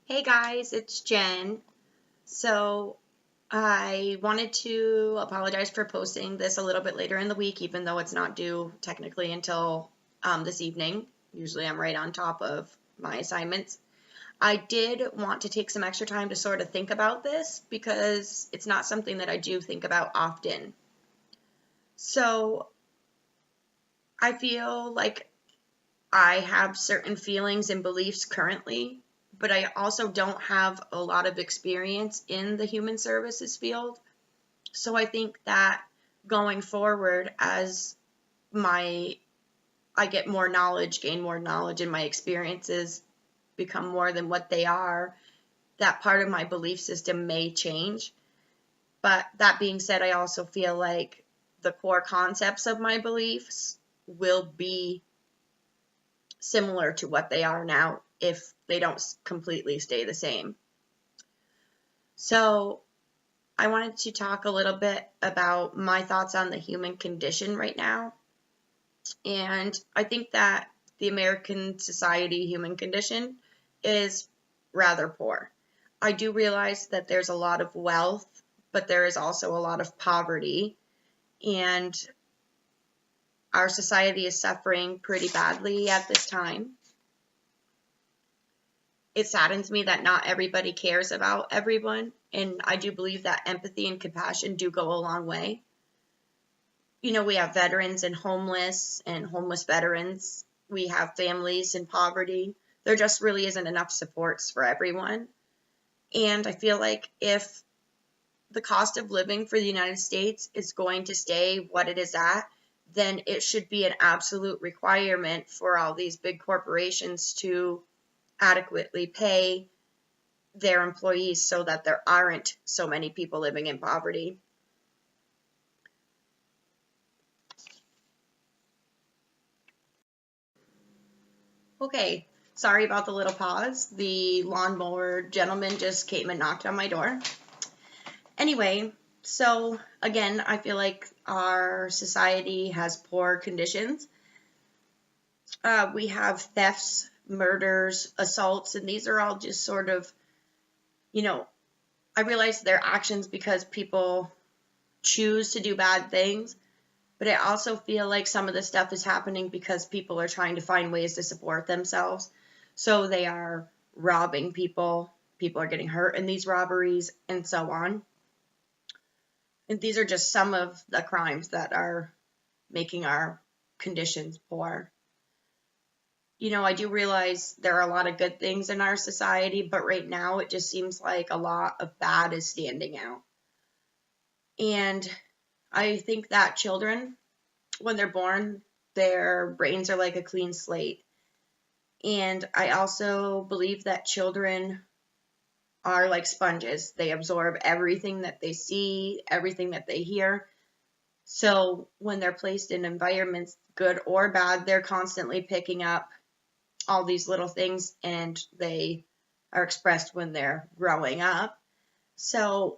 Hey guys, it's Jen. So I wanted to apologize for posting this a little bit later in the week, even though it's not due technically until this evening. Usually I'm right on top of my assignments. I did want to take some extra time to sort of think about this because it's not something that I do think about often. So I feel like I have certain feelings and beliefs currently, but I also don't have a lot of experience in the human services field. So I think that going forward, as my I get more knowledge, gain more knowledge, and my experiences become more than what they are, that part of my belief system may change. But that being said, I also feel like the core concepts of my beliefs will be similar to what they are now if they don't completely stay the same. So I wanted to talk a little bit about my thoughts on the human condition right now. And I think that the American society human condition is rather poor. I do realize that there's a lot of wealth, but there is also a lot of poverty. And our society is suffering pretty badly at this time. It saddens me that not everybody cares about everyone, and I do believe that empathy and compassion do go a long way. We have veterans and homeless veterans. We have families in poverty. There just really isn't enough supports for everyone. And I feel like if the cost of living for the United States is going to stay what it is at, then it should be an absolute requirement for all these big corporations to adequately pay their employees so that there aren't so many people living in poverty. Okay, sorry about the little pause. The lawnmower gentleman just came and knocked on my door. Anyway, so again, I feel like our society has poor conditions. We have thefts, murders, assaults, and these are all just sort of, I realize they're actions because people choose to do bad things, but I also feel like some of this stuff is happening because people are trying to find ways to support themselves. So they are robbing people, people are getting hurt in these robberies, and so on. And these are just some of the crimes that are making our conditions poor. I do realize there are a lot of good things in our society, but right now it just seems like a lot of bad is standing out. And I think that children, when they're born, their brains are like a clean slate. And I also believe that children are like sponges. They absorb everything that they see, everything that they hear. So when they're placed in environments, good or bad, they're constantly picking up all these little things, and they are expressed when they're growing up. So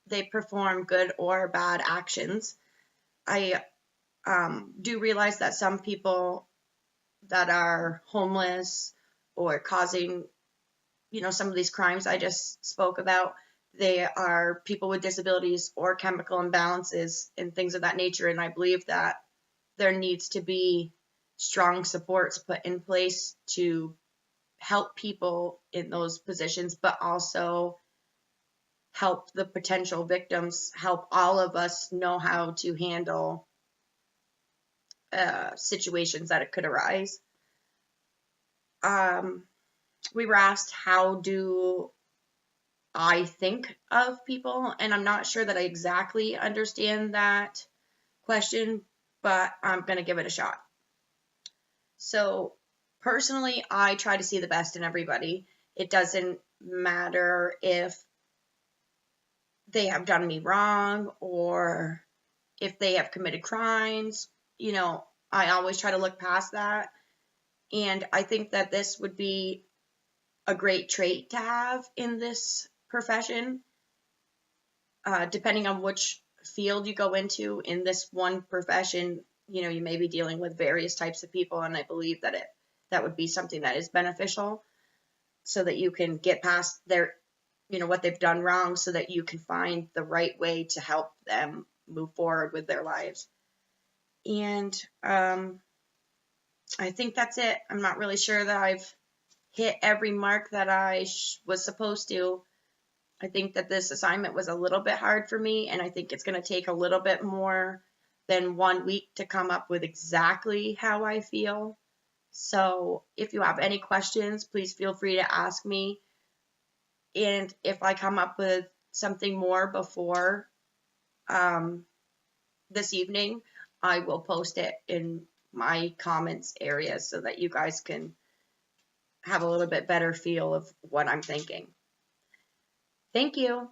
they perform good or bad actions. I do realize that some people that are homeless or causing, some of these crimes I just spoke about, they are people with disabilities or chemical imbalances and things of that nature. And I believe that there needs to be strong supports put in place to help people in those positions, but also help the potential victims, help all of us know how to handle situations that it could arise. We were asked, how do I think of people? And I'm not sure that I exactly understand that question, but I'm going to give it a shot. So personally, I try to see the best in everybody. It doesn't matter if they have done me wrong or if they have committed crimes. I always try to look past that. And I think that this would be a great trait to have in this profession. Depending on which field you go into in this one profession, you may be dealing with various types of people, and I believe that that would be something that is beneficial. so that you can get past their, what they've done wrong, so that you can find the right way to help them move forward with their lives. And I think that's it. I'm not really sure that I've hit every mark that I was supposed to. I think that this assignment was a little bit hard for me, and I think it's going to take a little bit more than 1 week to come up with exactly how I feel. So if you have any questions, please feel free to ask me. And if I come up with something more before this evening, I will post it in my comments area so that you guys can have a little bit better feel of what I'm thinking. Thank you.